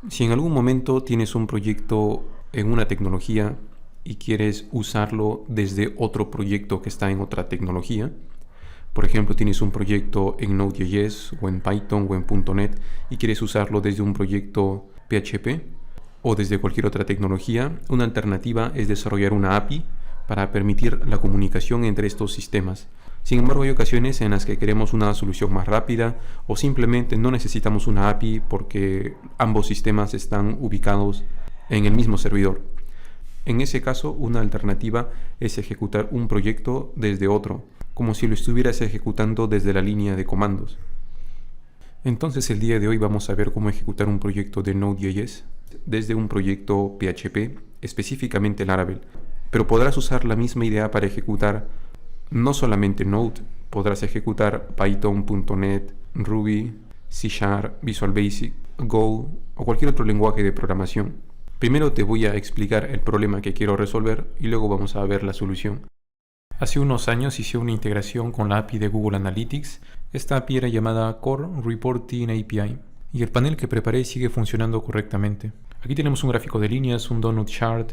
Si en algún momento tienes un proyecto en una tecnología y quieres usarlo desde otro proyecto que está en otra tecnología, por ejemplo, tienes un proyecto en Node.js o en Python o en .NET y quieres usarlo desde un proyecto PHP o desde cualquier otra tecnología, una alternativa es desarrollar una API para permitir la comunicación entre estos sistemas. Sin embargo, hay ocasiones en las que queremos una solución más rápida o simplemente no necesitamos una API porque ambos sistemas están ubicados en el mismo servidor. En ese caso, una alternativa es ejecutar un proyecto desde otro, como si lo estuvieras ejecutando desde la línea de comandos. Entonces el día de hoy vamos a ver cómo ejecutar un proyecto de Node.js desde un proyecto PHP, específicamente Laravel. Pero podrás usar la misma idea para ejecutar no solamente Node, podrás ejecutar Python, .NET, Ruby, C#, Visual Basic, Go o cualquier otro lenguaje de programación. Primero te voy a explicar el problema que quiero resolver y luego vamos a ver la solución. Hace unos años hice una integración con la API de Google Analytics. Esta API era llamada Core Reporting API y el panel que preparé sigue funcionando correctamente. Aquí tenemos un gráfico de líneas, un donut chart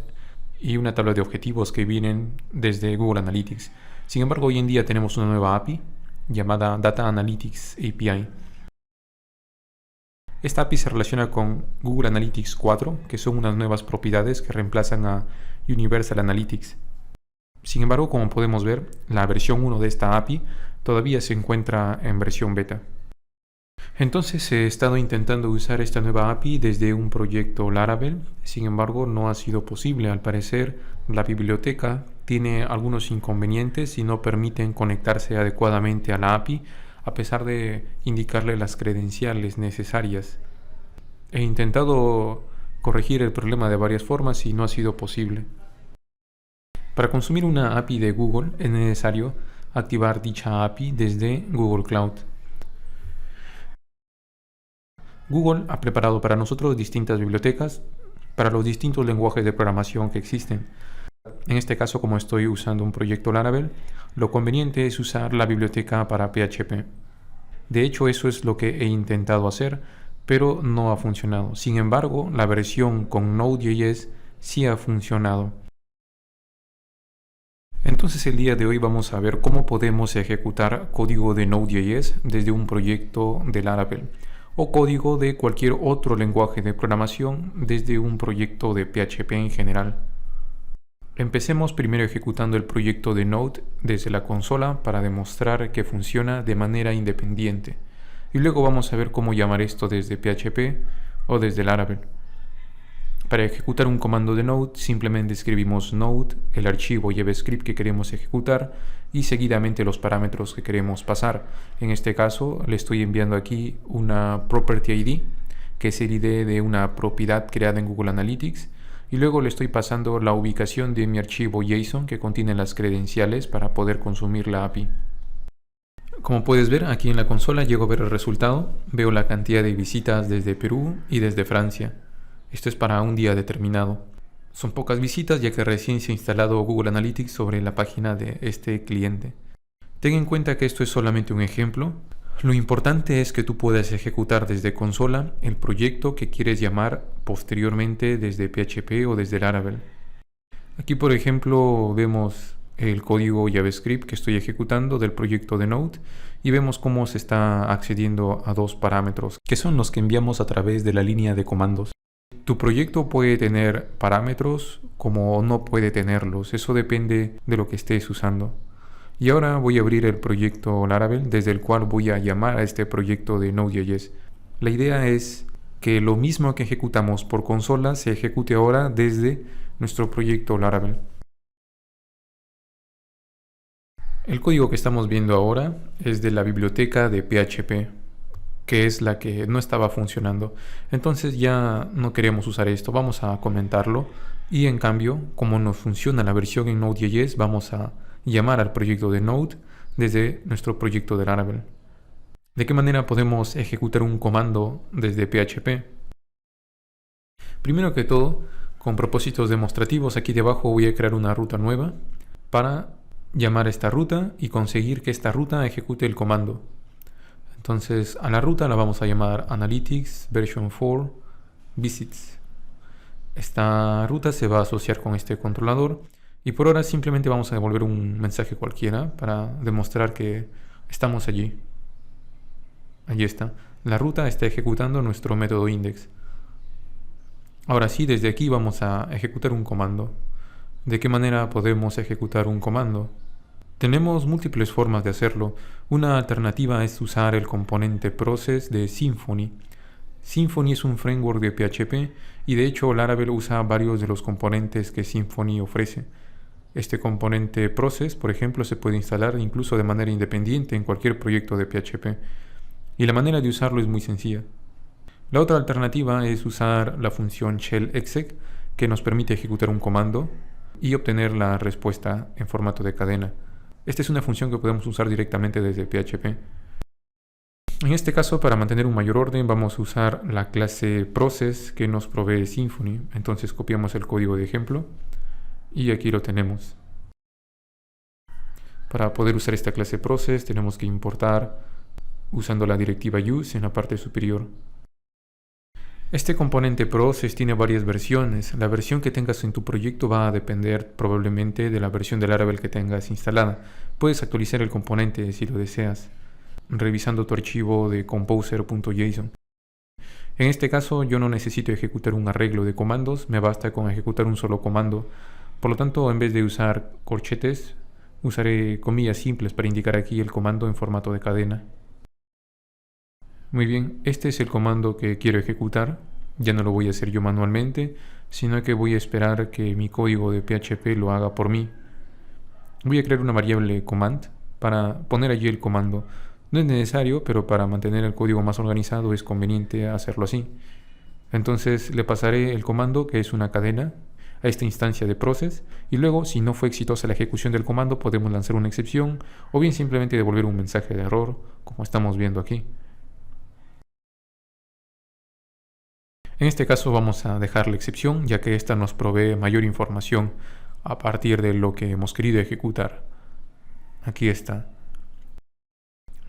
y una tabla de objetivos que vienen desde Google Analytics. Sin embargo, hoy en día tenemos una nueva API llamada Data Analytics API. Esta API se relaciona con Google Analytics 4, que son unas nuevas propiedades que reemplazan a Universal Analytics. Sin embargo, como podemos ver, la versión 1 de esta API todavía se encuentra en versión beta. Entonces he estado intentando usar esta nueva API desde un proyecto Laravel, sin embargo no ha sido posible. Al parecer la biblioteca tiene algunos inconvenientes y no permiten conectarse adecuadamente a la API a pesar de indicarle las credenciales necesarias. He intentado corregir el problema de varias formas y no ha sido posible. Para consumir una API de Google es necesario activar dicha API desde Google Cloud. Google ha preparado para nosotros distintas bibliotecas para los distintos lenguajes de programación que existen. En este caso, como estoy usando un proyecto Laravel, lo conveniente es usar la biblioteca para PHP. De hecho, eso es lo que he intentado hacer, pero no ha funcionado. Sin embargo, la versión con Node.js sí ha funcionado. Entonces el día de hoy vamos a ver cómo podemos ejecutar código de Node.js desde un proyecto de Laravel o código de cualquier otro lenguaje de programación desde un proyecto de PHP en general. Empecemos primero ejecutando el proyecto de Node desde la consola para demostrar que funciona de manera independiente y luego vamos a ver cómo llamar esto desde PHP o desde Laravel. Para ejecutar un comando de Node simplemente escribimos Node, el archivo JavaScript que queremos ejecutar y seguidamente los parámetros que queremos pasar. En este caso le estoy enviando aquí una Property ID, que es el ID de una propiedad creada en Google Analytics, y luego le estoy pasando la ubicación de mi archivo JSON que contiene las credenciales para poder consumir la API. Como puedes ver, aquí en la consola llego a ver el resultado, veo la cantidad de visitas desde Perú y desde Francia. Esto es para un día determinado. Son pocas visitas ya que recién se ha instalado Google Analytics sobre la página de este cliente. Ten en cuenta que esto es solamente un ejemplo. Lo importante es que tú puedas ejecutar desde consola el proyecto que quieres llamar posteriormente desde PHP o desde Laravel. Aquí por ejemplo vemos el código JavaScript que estoy ejecutando del proyecto de Node y vemos cómo se está accediendo a dos parámetros que son los que enviamos a través de la línea de comandos. Tu proyecto puede tener parámetros como no puede tenerlos, eso depende de lo que estés usando. Y ahora voy a abrir el proyecto Laravel desde el cual voy a llamar a este proyecto de Node.js. La idea es que lo mismo que ejecutamos por consola se ejecute ahora desde nuestro proyecto Laravel. El código que estamos viendo ahora es de la biblioteca de PHP, que es la que no estaba funcionando. Entonces ya no queremos usar esto, vamos a comentarlo y en cambio, como no funciona la versión en Node.js, vamos a llamar al proyecto de Node desde nuestro proyecto de Laravel. ¿De qué manera podemos ejecutar un comando desde PHP? Primero que todo, con propósitos demostrativos, aquí debajo voy a crear una ruta nueva para llamar esta ruta y conseguir que esta ruta ejecute el comando. Entonces a la ruta la vamos a llamar Analytics version 4 visits. Esta ruta se va a asociar con este controlador y por ahora simplemente vamos a devolver un mensaje cualquiera para demostrar que estamos allí. Allí está. La ruta está ejecutando nuestro método index. Ahora sí, desde aquí vamos a ejecutar un comando. ¿De qué manera podemos ejecutar un comando? Tenemos múltiples formas de hacerlo. Una alternativa es usar el componente process de Symfony. Symfony es un framework de PHP y de hecho Laravel usa varios de los componentes que Symfony ofrece. Este componente process, por ejemplo, se puede instalar incluso de manera independiente en cualquier proyecto de PHP. Y la manera de usarlo es muy sencilla. La otra alternativa es usar la función shell exec, que nos permite ejecutar un comando y obtener la respuesta en formato de cadena. Esta es una función que podemos usar directamente desde PHP. En este caso, para mantener un mayor orden, vamos a usar la clase process que nos provee Symfony. Entonces copiamos el código de ejemplo y aquí lo tenemos. Para poder usar esta clase process tenemos que importar usando la directiva use en la parte superior. Este componente process tiene varias versiones. La versión que tengas en tu proyecto va a depender probablemente de la versión de Laravel que tengas instalada. Puedes actualizar el componente si lo deseas, revisando tu archivo de composer.json. En este caso yo no necesito ejecutar un arreglo de comandos, me basta con ejecutar un solo comando. Por lo tanto, en vez de usar corchetes, usaré comillas simples para indicar aquí el comando en formato de cadena. Muy bien, este es el comando que quiero ejecutar. Ya no lo voy a hacer yo manualmente, sino que voy a esperar que mi código de PHP lo haga por mí. Voy a crear una variable command para poner allí el comando. No es necesario, pero para mantener el código más organizado es conveniente hacerlo así. Entonces le pasaré el comando, que es una cadena, a esta instancia de process, y luego, si no fue exitosa la ejecución del comando, podemos lanzar una excepción, o bien simplemente devolver un mensaje de error, como estamos viendo aquí. En este caso vamos a dejar la excepción, ya que esta nos provee mayor información a partir de lo que hemos querido ejecutar. Aquí está.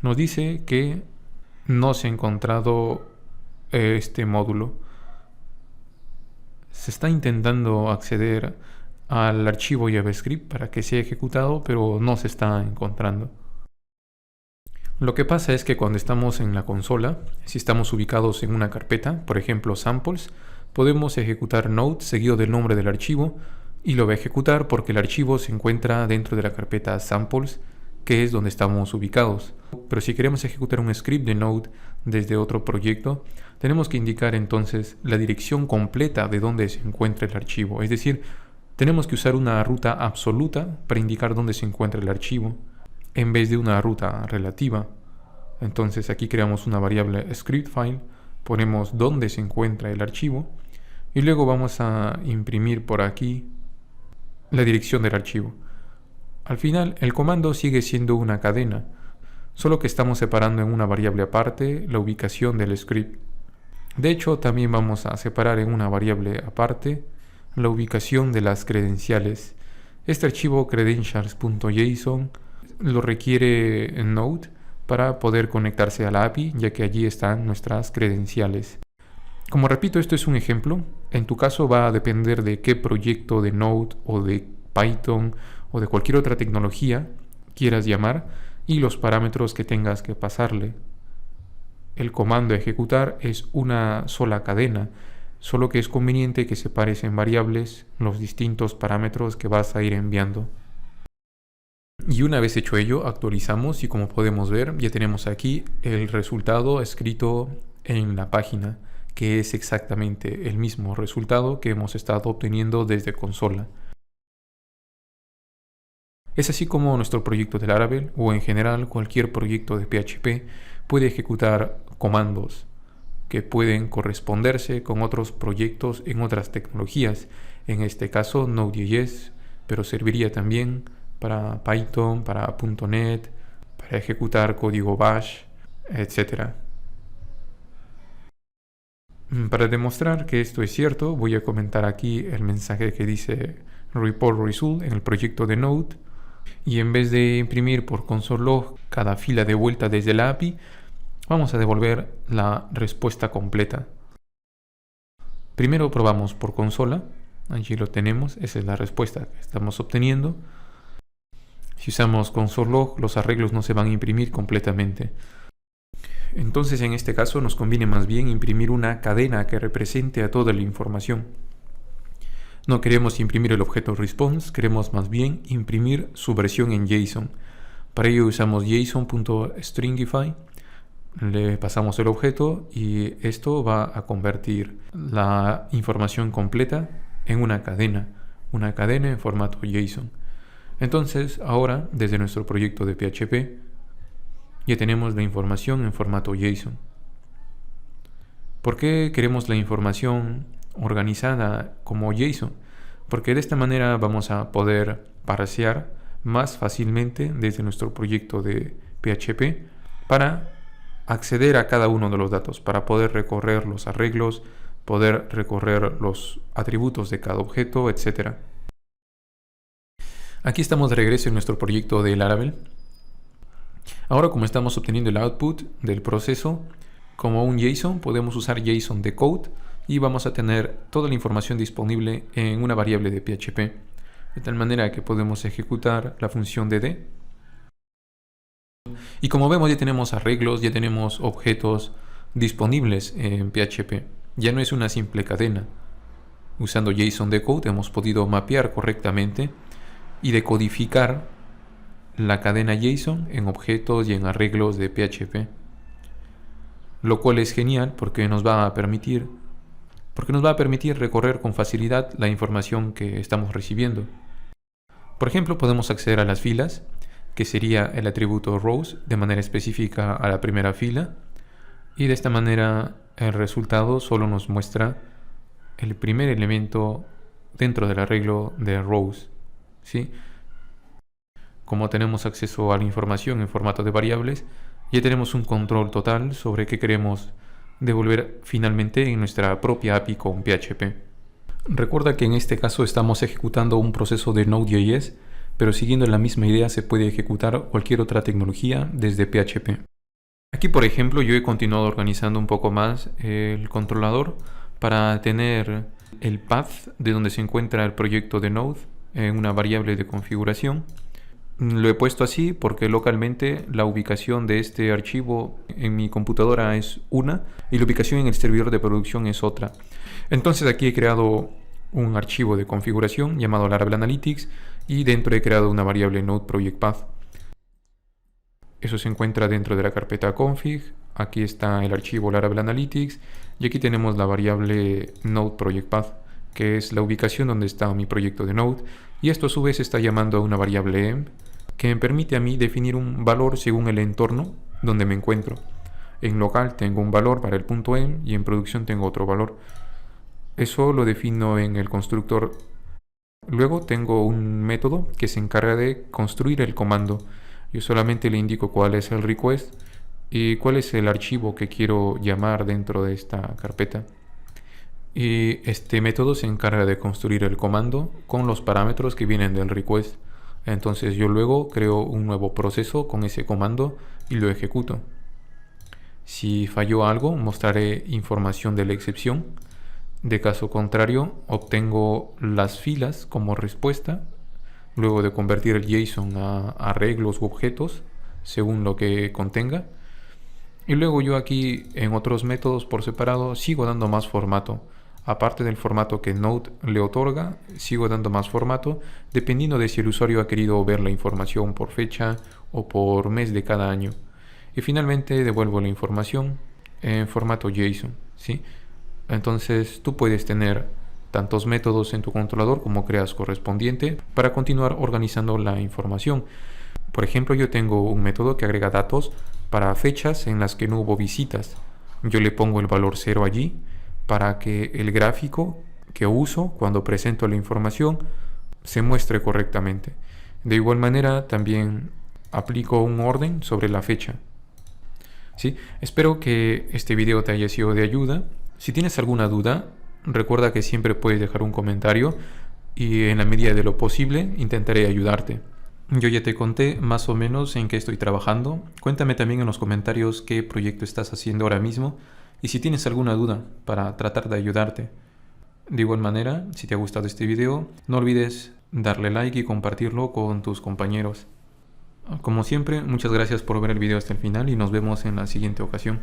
Nos dice que no se ha encontrado este módulo. Se está intentando acceder al archivo JavaScript para que sea ejecutado, pero no se está encontrando. Lo que pasa es que cuando estamos en la consola, si estamos ubicados en una carpeta, por ejemplo samples, podemos ejecutar node seguido del nombre del archivo y lo va a ejecutar porque el archivo se encuentra dentro de la carpeta samples, que es donde estamos ubicados. Pero si queremos ejecutar un script de node desde otro proyecto, tenemos que indicar entonces la dirección completa de donde se encuentra el archivo. Es decir, tenemos que usar una ruta absoluta para indicar dónde se encuentra el archivo, en vez de una ruta relativa. Entonces aquí creamos una variable script file, ponemos dónde se encuentra el archivo y luego vamos a imprimir por aquí la dirección del archivo. Al final el comando sigue siendo una cadena, solo que estamos separando en una variable aparte la ubicación del script. De hecho, también vamos a separar en una variable aparte la ubicación de las credenciales. Este archivo credentials.json lo requiere en Node para poder conectarse a la API, ya que allí están nuestras credenciales. Como repito, esto es un ejemplo. En tu caso va a depender de qué proyecto de Node o de Python o de cualquier otra tecnología quieras llamar y los parámetros que tengas que pasarle. El comando a ejecutar es una sola cadena, solo que es conveniente que separes en variables los distintos parámetros que vas a ir enviando. Y una vez hecho ello, actualizamos y como podemos ver, ya tenemos aquí el resultado escrito en la página, que es exactamente el mismo resultado que hemos estado obteniendo desde consola. Es así como nuestro proyecto de Laravel, o en general cualquier proyecto de PHP, puede ejecutar comandos que pueden corresponderse con otros proyectos en otras tecnologías, en este caso Node.js, pero serviría también para Python, para .NET, para ejecutar código Bash, etc. Para demostrar que esto es cierto, voy a comentar aquí el mensaje que dice report result en el proyecto de Node, y en vez de imprimir por console log cada fila de vuelta desde la API, vamos a devolver la respuesta completa. Primero probamos por consola. Allí lo tenemos, esa es la respuesta que estamos obteniendo. Si usamos console.log, los arreglos no se van a imprimir completamente. Entonces en este caso nos conviene más bien imprimir una cadena que represente a toda la información. No queremos imprimir el objeto response, queremos más bien imprimir su versión en JSON. Para ello usamos json.stringify, le pasamos el objeto y esto va a convertir la información completa en una cadena en formato JSON. Entonces ahora desde nuestro proyecto de PHP ya tenemos la información en formato JSON. ¿Por qué queremos la información organizada como JSON? Porque de esta manera vamos a poder parsear más fácilmente desde nuestro proyecto de PHP para acceder a cada uno de los datos, para poder recorrer los arreglos, poder recorrer los atributos de cada objeto, etc. Aquí estamos de regreso en nuestro proyecto de Laravel. Ahora, como estamos obteniendo el output del proceso como un JSON, podemos usar JSON decode y vamos a tener toda la información disponible en una variable de PHP, de tal manera que podemos ejecutar la función dd. Y como vemos, ya tenemos arreglos, ya tenemos objetos disponibles en PHP. Ya no es una simple cadena. Usando JSON decode hemos podido mapear correctamente y decodificar la cadena JSON en objetos y en arreglos de PHP, lo cual es genial porque nos va a permitir recorrer con facilidad la información que estamos recibiendo. Por ejemplo, podemos acceder a las filas, que sería el atributo rows de manera específica a la primera fila, y de esta manera el resultado solo nos muestra el primer elemento dentro del arreglo de rows, ¿sí? Como tenemos acceso a la información en formato de variables, ya tenemos un control total sobre qué queremos devolver finalmente en nuestra propia API con PHP. Recuerda que en este caso estamos ejecutando un proceso de Node.js, pero siguiendo la misma idea se puede ejecutar cualquier otra tecnología desde PHP. Aquí, por ejemplo, yo he continuado organizando un poco más el controlador para tener el path de donde se encuentra el proyecto de Node en una variable de configuración. Lo he puesto así porque localmente la ubicación de este archivo en mi computadora es una y la ubicación en el servidor de producción es otra. Entonces aquí he creado un archivo de configuración llamado Laravel Analytics y dentro he creado una variable Node Project Path. Eso se encuentra dentro de la carpeta config. Aquí está el archivo Laravel Analytics y aquí tenemos la variable Node Project Path, que es la ubicación donde está mi proyecto de Node, y esto a su vez está llamando a una variable env que me permite a mí definir un valor según el entorno donde me encuentro. En local tengo un valor para el punto env y en producción tengo otro valor. Eso lo defino en el constructor. Luego tengo un método que se encarga de construir el comando. Yo solamente le indico cuál es el request y cuál es el archivo que quiero llamar dentro de esta carpeta. Y este método se encarga de construir el comando con los parámetros que vienen del request. Entonces yo luego creo un nuevo proceso con ese comando y lo ejecuto. Si falló algo, mostraré información de la excepción. De caso contrario, obtengo las filas como respuesta, luego de convertir el JSON a arreglos u objetos, según lo que contenga. Y luego yo aquí en otros métodos por separado sigo dando más formato. Aparte del formato que Node le otorga, sigo dando más formato dependiendo de si el usuario ha querido ver la información por fecha o por mes de cada año. Y finalmente devuelvo la información en formato JSON, ¿sí? Entonces tú puedes tener tantos métodos en tu controlador como creas correspondiente para continuar organizando la información. Por ejemplo, yo tengo un método que agrega datos para fechas en las que no hubo visitas. Yo le pongo el valor 0 allí para que el gráfico que uso cuando presento la información se muestre correctamente. De igual manera también aplico un orden sobre la fecha. ¿Sí? Espero que este video te haya sido de ayuda. Si tienes alguna duda, recuerda que siempre puedes dejar un comentario y en la medida de lo posible intentaré ayudarte. Yo ya te conté más o menos en qué estoy trabajando. Cuéntame también en los comentarios qué proyecto estás haciendo ahora mismo y si tienes alguna duda para tratar de ayudarte. De igual manera, si te ha gustado este video, no olvides darle like y compartirlo con tus compañeros. Como siempre, muchas gracias por ver el video hasta el final y nos vemos en la siguiente ocasión.